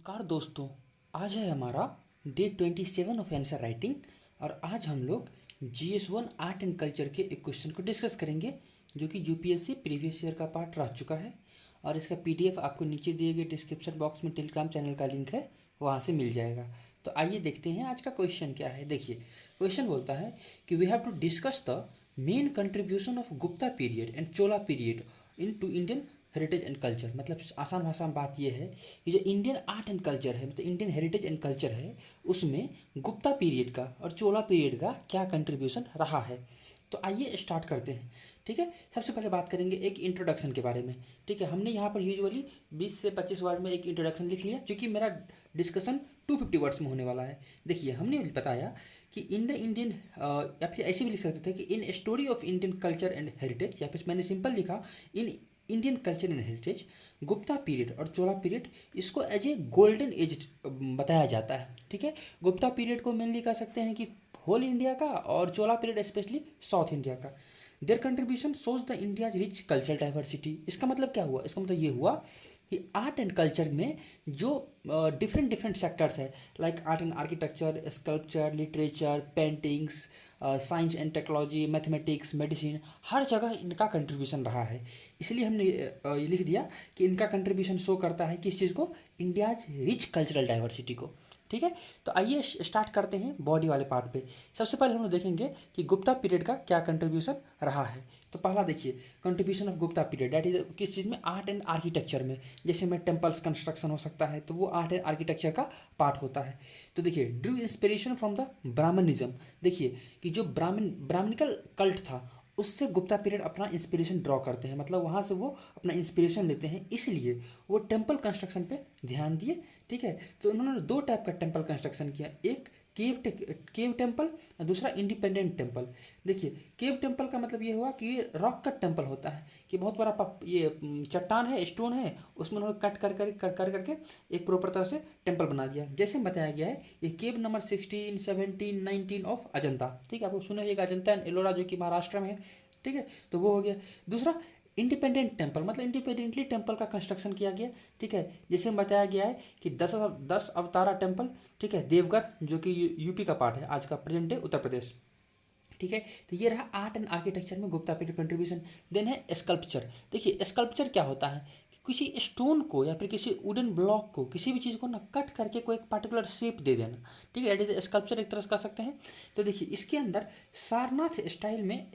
नमस्कार दोस्तों। आज है हमारा डे 27 ऑफ आंसर राइटिंग और आज हम लोग GS1 आर्ट एंड कल्चर के एक क्वेश्चन को डिस्कस करेंगे जो कि यूपीएससी प्रीवियस ईयर का पार्ट रह चुका है और इसका पीडीएफ आपको नीचे दिए गए डिस्क्रिप्शन बॉक्स में टेलीग्राम चैनल का लिंक है, वहाँ से मिल जाएगा। तो आइए देखते हैं आज का क्वेश्चन क्या है। देखिए क्वेश्चन बोलता है कि we have to discuss the main contribution of Gupta period and Chola period into Indian heritage and culture. मतलब आसान भाषा में बात यह है कि जो इंडियन आर्ट एंड कल्चर है, मतलब इंडियन हेरिटेज एंड कल्चर है, उसमें गुप्ता पीरियड का और चोला पीरियड का क्या कंट्रीब्यूशन रहा है। तो आइए स्टार्ट करते हैं। ठीक है, सबसे पहले बात करेंगे एक इंट्रोडक्शन के बारे में। ठीक है, हमने यहाँ पर यूजुअली 20 से 25 वर्ड में एक इंट्रोडक्शन लिख लिया क्योंकि मेरा डिस्कशन 250 वर्ड्स में होने वाला है। देखिए हमने बताया कि इन द इंडियन या फिर ऐसे भी लिख सकते थे कि in story of Indian culture and heritage, या फिर मैंने सिंपल लिखा in Indian culture and heritage Gupta period और चोला पीरियड, इसको एज ए गोल्डन एज बताया जाता है। ठीक है, गुप्ता पीरियड को मेनली कह सकते हैं कि होल इंडिया का और चोला पीरियड स्पेशली साउथ इंडिया का। There contribution shows the India's rich cultural diversity. इसका मतलब क्या हुआ? इसका मतलब ये हुआ कि आर्ट एंड कल्चर में जो डिफरेंट डिफरेंट सेक्टर्स है, like art and architecture, sculpture, literature, paintings, science and technology, mathematics, medicine, हर जगह इनका कंट्रीब्यूशन रहा है। इसलिए हमने ये लिख दिया कि इनका कंट्रीब्यूशन शो करता है किस चीज़ को? इंडियाज रिच कल्चरल डाइवर्सिटी को। ठीक है, तो आइए स्टार्ट करते हैं बॉडी वाले पार्ट पे। सबसे पहले हम लोग देखेंगे कि गुप्ता पीरियड का क्या कंट्रीब्यूशन रहा है। तो पहला देखिए contribution of Gupta period, that is किस चीज़ में? आर्ट एंड आर्किटेक्चर में। जैसे में टेम्पल्स कंस्ट्रक्शन हो सकता है तो वो आर्ट एंड आर्किटेक्चर का पार्ट होता है। तो देखिए drew inspiration from the Brahmanism. देखिए कि जो ब्राह्मणिकल कल्ट था उससे गुप्ता पीरियड अपना इंस्पिरेशन ड्रॉ करते हैं, मतलब वहाँ से वो अपना इंस्पिरेशन लेते हैं, इसलिए वो टेम्पल कंस्ट्रक्शन पे ध्यान दिए। ठीक है, तो उन्होंने दो टाइप का टेम्पल कंस्ट्रक्शन किया, एक केव टेम्पल और दूसरा इंडिपेंडेंट टेम्पल। देखिए केव टेम्पल का मतलब ये हुआ कि ये रॉक कट टेम्पल होता है कि बहुत बड़ा चट्टान है, स्टोन है, उसमें उन्होंने कट करके एक प्रॉपर तरह से टेम्पल बना दिया। जैसे बताया गया है ये केव नंबर 16, 17, 19 ऑफ अजंता। ठीक है, आपको सुना होगा अजंता एंड एलोरा जो कि महाराष्ट्र में है। ठीक है, तो वो हो गया। दूसरा इंडिपेंडेंट टेम्पल, मतलब इंडिपेंडेंटली टेम्पल का कंस्ट्रक्शन किया गया। ठीक है, जैसे बताया गया है कि 10 अवतारा टेम्पल। ठीक है, देवगढ़ जो कि यूपी का पार्ट है, आज का प्रेजेंट डे उत्तर प्रदेश। ठीक है, तो ये रहा आर्ट एंड आर्किटेक्चर में गुप्ता पीरियड कंट्रीब्यूशन। देन है स्कल्पचर। देखिए स्कल्पचर क्या होता है कि किसी स्टोन को या फिर किसी वुडन ब्लॉक को, किसी भी चीज़ को ना कट करके कोई एक पर्टिकुलर शेप दे देना। ठीक है, दैट इज स्कल्पचर एक तरह से कह सकते हैं। तो देखिए इसके अंदर सारनाथ स्टाइल में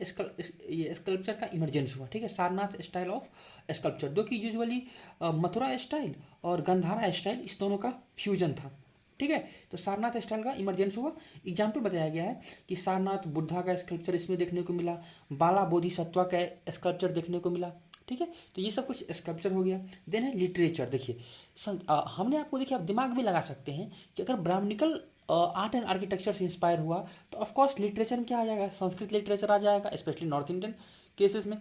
ये स्कल्पचर का इमरजेंस हुआ। ठीक है, सारनाथ स्टाइल ऑफ स्कल्पचर, जो कि यूजुअली मथुरा स्टाइल और गंधारा स्टाइल इस दोनों का फ्यूजन था। ठीक है, तो सारनाथ स्टाइल का इमरजेंस हुआ। एग्जाम्पल बताया गया है कि सारनाथ बुद्धा का स्कल्पचर इसमें देखने को मिला, बाला बोधिसत्वा का स्कल्पचर देखने को मिला। ठीक है, तो ये सब कुछ स्कल्पचर हो गया। देन है लिटरेचर। देखिए हमने आपको, देखिए आप दिमाग भी लगा सकते हैं कि अगर ब्राह्मणिकल आर्ट एंड आर्किटेक्चर से इंस्पायर हुआ तो ऑफकोर्स लिटरेचर में क्या आ जाएगा? संस्कृत लिटरेचर आ जाएगा, स्पेशली नॉर्थ इंडियन केसेस में।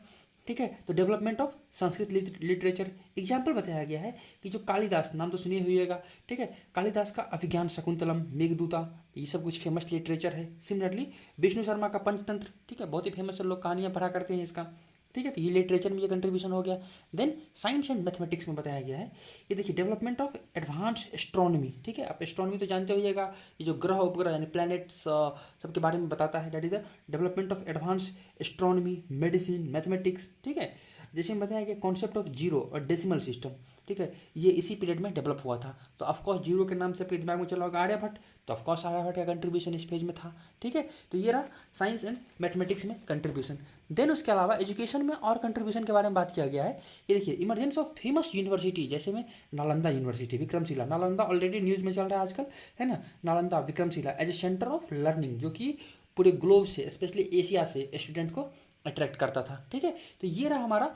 ठीक है, तो development of Sanskrit literature. Example बताया गया है कि जो कालिदास, नाम तो सुनिए हुईएगा। ठीक है, कालिदास का अभिज्ञान शकुंतलम, मेघदूता, ये सब कुछ फेमस लिटरेचर है। सिमिलरली विष्णु शर्मा का पंचतंत्र, ठीक है, बहुत ही फेमस है, लोग कहानियाँ पढ़ा करते हैं इसका। ठीक है, तो ये लिटरेचर में ये कंट्रीब्यूशन हो गया। देन साइंस एंड मैथमेटिक्स में बताया गया है ये देखिए डेवलपमेंट ऑफ एडवांस एस्ट्रोनॉमी। ठीक है, आप एस्ट्रोनॉमी तो जानते होइएगा, ये जो ग्रह उपग्रह यानी प्लैनेट्स सबके बारे में बताता है, that is the development of advance astronomy, medicine, mathematics. ठीक है, जैसे बताया गया कॉन्सेप्ट ऑफ जीरो और डेसिमल सिस्टम। ठीक है, ये इसी पीरियड में डेवलप हुआ था। तो ऑफकोर्स जीरो के नाम से आपके दिमाग में चला होगा आर्यभट्ट, तो ऑफकोर्स आर्यभट्ट का कंट्रीब्यूशन इस फेज में था। ठीक है, तो ये रहा साइंस एंड मैथमेटिक्स में कंट्रीब्यूशन। देन उसके अलावा एजुकेशन में और कंट्रीब्यूशन के बारे में बात किया गया है। ये देखिए इमरजेंस ऑफ फेमस यूनिवर्सिटी, जैसे में Nalanda university, Vikramshila. Nalanda already news में चल रहा है आजकल, है ना। Nalanda Vikramshila as a centre of learning, जो कि पूरे ग्लोब से स्पेशली एशिया से स्टूडेंट को अट्रैक्ट करता था। ठीक है, तो ये रहा हमारा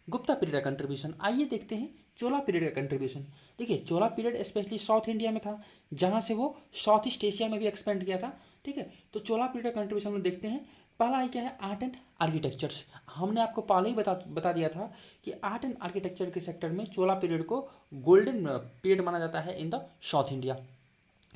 गुप्ता पीरियड का कंट्रीब्यूशन। आइए देखते हैं चोला पीरियड का कंट्रीब्यूशन। देखिए चोला पीरियड स्पेशली साउथ इंडिया में था, जहाँ से वो साउथ ईस्ट एशिया में भी एक्सपेंड किया था। ठीक है, तो चोला पीरियड का कंट्रीब्यूशन में देखते हैं। पहला है क्या है? Art and architectures. हमने आपको पहले ही बता दिया था कि आर्ट एंड आर्किटेक्चर के सेक्टर में चोला पीरियड को गोल्डन पीरियड माना जाता है इन द साउथ इंडिया।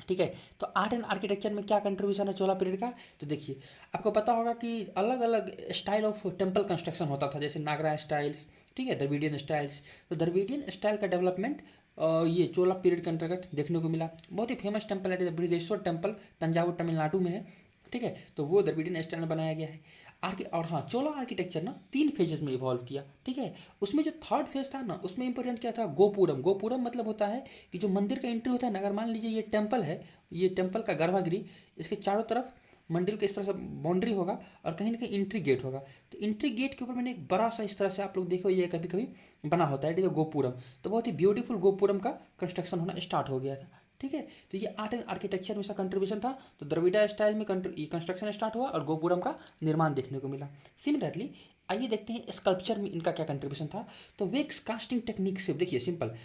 ठीक है, तो आर्ट एंड आर्किटेक्चर में क्या कंट्रीब्यूशन है चोला पीरियड का? तो देखिए आपको पता होगा कि अलग अलग स्टाइल ऑफ टेम्पल कंस्ट्रक्शन होता था, जैसे नागरा स्टाइल्स, ठीक है, द्रविडियन स्टाइल्स। तो द्रविडियन स्टाइल का डेवलपमेंट ये चोला पीरियड के अंतर्गत देखने को मिला। बहुत ही फेमस टेम्पल है बृहदेश्वर टेम्पल, तंजावुर तमिलनाडु में है, ठीक है। तो वो द्रविडियन स्टाइल में बनाया गया है। और हाँ, चोला आर्किटेक्चर ना 3 फेजेस में इवॉल्व किया, ठीक है। उसमें जो थर्ड फेज था ना, उसमें इंपॉर्टेंट क्या था, गोपुरम। गोपुरम मतलब होता है कि जो मंदिर का एंट्री होता है ना, अगर मान लीजिए ये टेम्पल है, ये टेम्पल का गर्भगृह, इसके चारों तरफ मंदिर के इस तरह से बाउंड्री होगा और कहीं ना कहीं एंट्री गेट होगा। तो एंट्री गेट के ऊपर मैंने एक बड़ा सा इस तरह से आप लोग देखो ये कभी कभी बना होता है, ठीक है, गोपुरम। तो बहुत ही ब्यूटीफुल गोपुरम का कंस्ट्रक्शन होना स्टार्ट हो गया था, ठीक है। तो ये आर्ट एंड आर्किटेक्चर में इसका कंट्रीब्यूशन था। तो द्रविड़ा स्टाइल में कंस्ट्रक्शन स्टार्ट हुआ और गोपुरम का निर्माण देखने को मिला। सिमिलरली आइए देखते हैं स्कल्पचर में इनका क्या कंट्रीब्यूशन था। तो वेक्स कास्टिंग टेक्निक से देखिए सिंपल,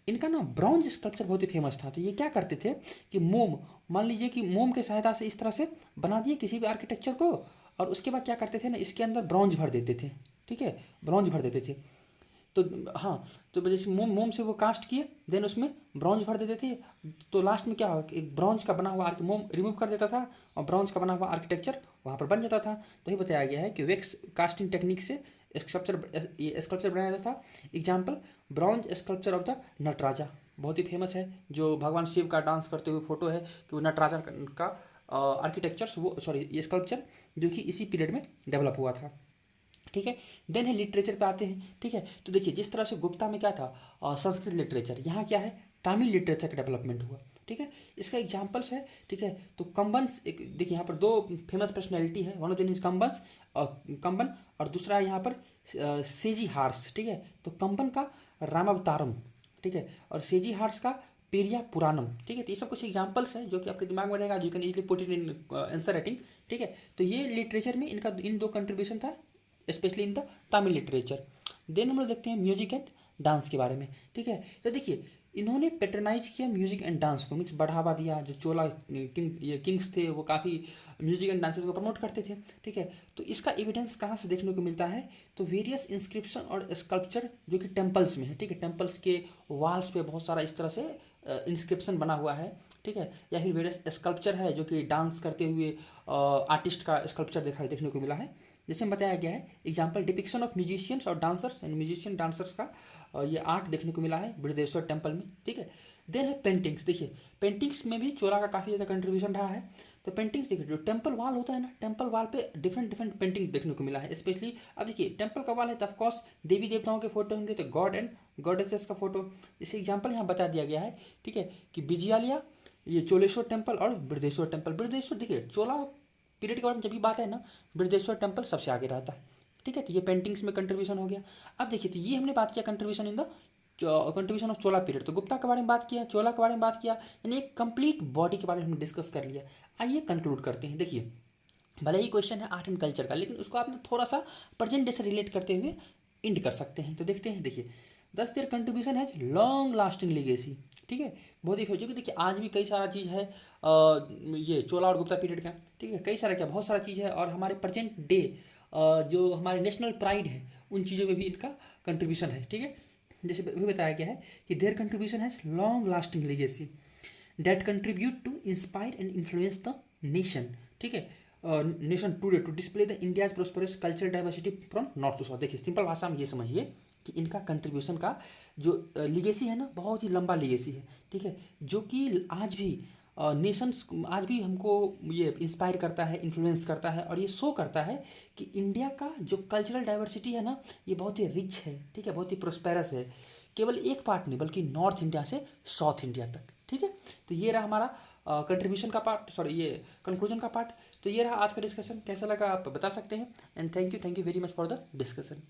इनका ना ब्रॉन्ज स्कल्पचर बहुत ही फेमस था। तो ये क्या करते थे कि मोम, मान लीजिए कि मोम की सहायता से इस तरह से बना दिए किसी भी आर्किटेक्चर को, और उसके बाद क्या करते थे ना, इसके अंदर ब्रॉन्ज भर देते थे, ठीक है, ब्रॉन्ज भर देते थे। तो हाँ, तो जैसे मोम मोम से वो कास्ट किए, देन उसमें ब्रॉन्ज भर देते थे। तो लास्ट में क्या हुआ, एक ब्रॉन्ज का बना हुआ मोम रिमूव कर देता था और ब्रॉन्ज का बना हुआ आर्किटेक्चर वहाँ पर बन जाता था। तो ये बताया गया है कि वेक्स कास्टिंग टेक्निक से स्कल्पचर बनाया जाता था। Example, bronze sculpture of the Nataraja, बहुत ही फेमस है, जो भगवान शिव का डांस करते हुए फोटो है कि वो नटराजा का आर्किटेक्चर्स, वो सॉरी ये स्कल्पचर जो कि इसी पीरियड में डेवलप हुआ था, ठीक है। देन है लिटरेचर पे आते हैं, ठीक है। तो देखिए जिस तरह से गुप्ता में क्या था, संस्कृत लिटरेचर, यहाँ क्या है, तमिल लिटरेचर का डेवलपमेंट हुआ, ठीक है। इसका एग्जाम्पल्स है, ठीक है। तो कंबन्स, एक देखिए यहाँ पर 2 फेमस पर्सनैलिटी है, वन ऑफ देम इज कंबन्स कंबन, और दूसरा है यहाँ पर सेजी हार्स, ठीक है। तो कंबन का रामावतारम, ठीक है, और सेजी हार्स का पेरिया पुराणम, ठीक है। तो ये सब कुछ एग्जाम्पल्स हैं जो कि आपके दिमाग में रहेगा, you can easily put it in answer writing, ठीक है। तो ये लिटरेचर में इनका इन 2 कंट्रीब्यूशन था, specially in the Tamil literature. Then हम लोग देखते हैं म्यूजिक एंड डांस के बारे में, ठीक है। तो देखिए इन्होंने पेट्रनाइज किया म्यूजिक एंड डांस को, मीन्स बढ़ावा दिया। जो चोला किंग्स थे वो काफ़ी म्यूजिक एंड डांसेस को प्रमोट करते थे, ठीक है। तो इसका एविडेंस कहाँ से देखने को मिलता है, तो वेरियस इंस्क्रिप्शन और स्कल्पचर जो कि टेम्पल्स में है, ठीक है। टेम्पल्स के वॉल्स पे बहुत सारा इस तरह से इंस्क्रिप्शन बना हुआ है, ठीक है। या फिर वेरियस स्कल्पचर है जो कि डांस करते हुए आर्टिस्ट का स्कल्पचर देखने को मिला है। जैसे में बताया गया है, एग्जाम्पल डिपिक्शन ऑफ म्यूजिशियंस और डांसर्स एंड म्यूजिशियन डांसर्स का ये आर्ट देखने को मिला है बृहदेश्वर टेम्पल में, ठीक है। देन है पेंटिंग्स, देखिए पेंटिंग्स में भी चोला का काफ़ी ज़्यादा कंट्रीब्यूशन रहा है। तो पेंटिंग्स देखिए, जो टेम्पल वॉल होता है ना, टेम्पल वॉल पे डिफरेंट पेंटिंग देखने को मिला है। स्पेशली अब देखिए टेम्पल का वॉल है तो ऑफकोर्स देवी देवताओं के फोटो होंगे, तो गॉड एंड गॉडेसेस का फोटो। इसे एग्जाम्पल यहाँ बता दिया गया है, ठीक है, कि बिजियालिया, ये चोलेश्वर टेम्पल और बृहदेश्वर टेम्पल। बृहदेश्वर देखिए चोला पीरियड के बारे में जब भी बात है ना, बृहदेश्वर टेम्पल सबसे आगे रहता है, ठीक है। तो ये पेंटिंग्स में कंट्रीब्यूशन हो गया। अब देखिए तो ये हमने बात किया contribution in the contribution of Chola period. तो गुप्ता के बारे में बात किया, चोला के बारे में बात किया, यानी एक कंप्लीट बॉडी के बारे में हमने डिस्कस कर लिया। आइए कंक्लूड करते हैं। देखिए भले ही क्वेश्चन है आर्ट एंड कल्चर का, लेकिन उसको आपने थोड़ा सा प्रेजेंट डे से रिलेट करते हुए इंड कर सकते हैं। तो देखते हैं, देखिए दस there contribution has long lasting legacy, ठीक है। बहुत ही जो कि देखिए आज भी कई सारा चीज़ है ये चोला और गुप्ता पीरियड का, ठीक है, कई सारा क्या बहुत सारा चीज़ है। और हमारे प्रेजेंट डे जो हमारे नेशनल प्राइड है उन चीज़ों में भी इनका कंट्रीब्यूशन है, ठीक है। जैसे भी बताया गया है कि their contribution has long lasting legacy that contribute to inspire and influence the nation, ठीक है, nation today to display the India's prosperous cultural diversity from north to south. देखिए सिंपल भाषा में ये समझिए कि इनका कंट्रीब्यूशन का जो लीगेसी है ना, बहुत ही लंबा लीगेसी है, ठीक है, जो कि आज भी नेशंस आज भी हमको ये इंस्पायर करता है, इन्फ्लुएंस करता है, और ये शो करता है कि इंडिया का जो कल्चरल डाइवर्सिटी है ना, ये बहुत ही रिच है, ठीक है, बहुत ही प्रोस्पेरस है। केवल एक पार्ट नहीं बल्कि नॉर्थ इंडिया से साउथ इंडिया तक, ठीक है। तो ये रहा हमारा कंट्रीब्यूशन का पार्ट, सॉरी ये कंक्लूजन का पार्ट। तो ये रहा आज का डिस्कशन। कैसा लगा आप बता सकते हैं। And thank you very much for the discussion.